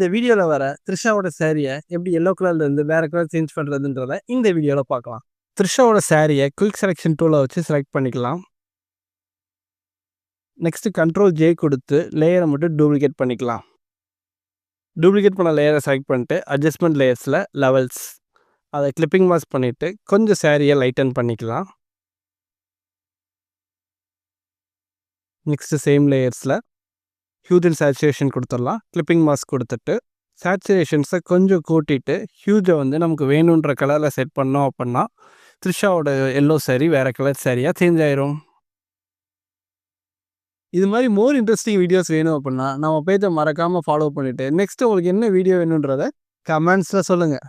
இந்த வீடியோல வர த்ரிஷாவோட சாரிய எப்படி எல்லோ கலர்ல இருந்து வேற கலர் சேஞ்ச் பண்றதுன்றத இந்த வீடியோல பார்க்கலாம். த்ரிஷாவோட சாரிய குயிக் செலக்ஷன் டூலை வச்சு செலக்ட் பண்ணிக்கலாம். நெக்ஸ்ட் கண்ட்ரோல் ஜே கொடுத்து லேயரை மட்டும் டூப்ளிகேட் பண்ணிக்கலாம். டூப்ளிகேட் பண்ண லேயரை செலக்ட் பண்ணிட்டு அட்ஜஸ்ட்மெண்ட் லேயர்ஸில் லெவல்ஸ் அதை கிளிப்பிங் மாஸ்க் பண்ணிவிட்டு கொஞ்சம் சாரியை லைட்டன் பண்ணிக்கலாம். நெக்ஸ்ட்டு சேம் லேயர்ஸில் ஹியூஜ் அண்ட் சேச்சுரேஷன் கொடுத்துடலாம். கிளிப்பிங் மாஸ்க் கொடுத்துட்டு சேச்சுரேஷன்ஸை கொஞ்சம் கூட்டிட்டு ஹியூஜை நமக்கு வேணுன்ற கலரில் செட் பண்ணோம் அப்படின்னா த்ரிஷாவோட எல்லோ சாரி வேறு கலர் சாரியாக சேஞ்ச் ஆயிரும். இது மாதிரி மோர் இன்ட்ரெஸ்டிங் வீடியோஸ் வேணும் அப்படின்னா நம்ம பேஜை மறக்காமல் ஃபாலோ பண்ணிவிட்டு நெக்ஸ்ட்டு உங்களுக்கு என்ன வீடியோ வேணுன்றதை கமெண்ட்ஸில் சொல்லுங்கள்.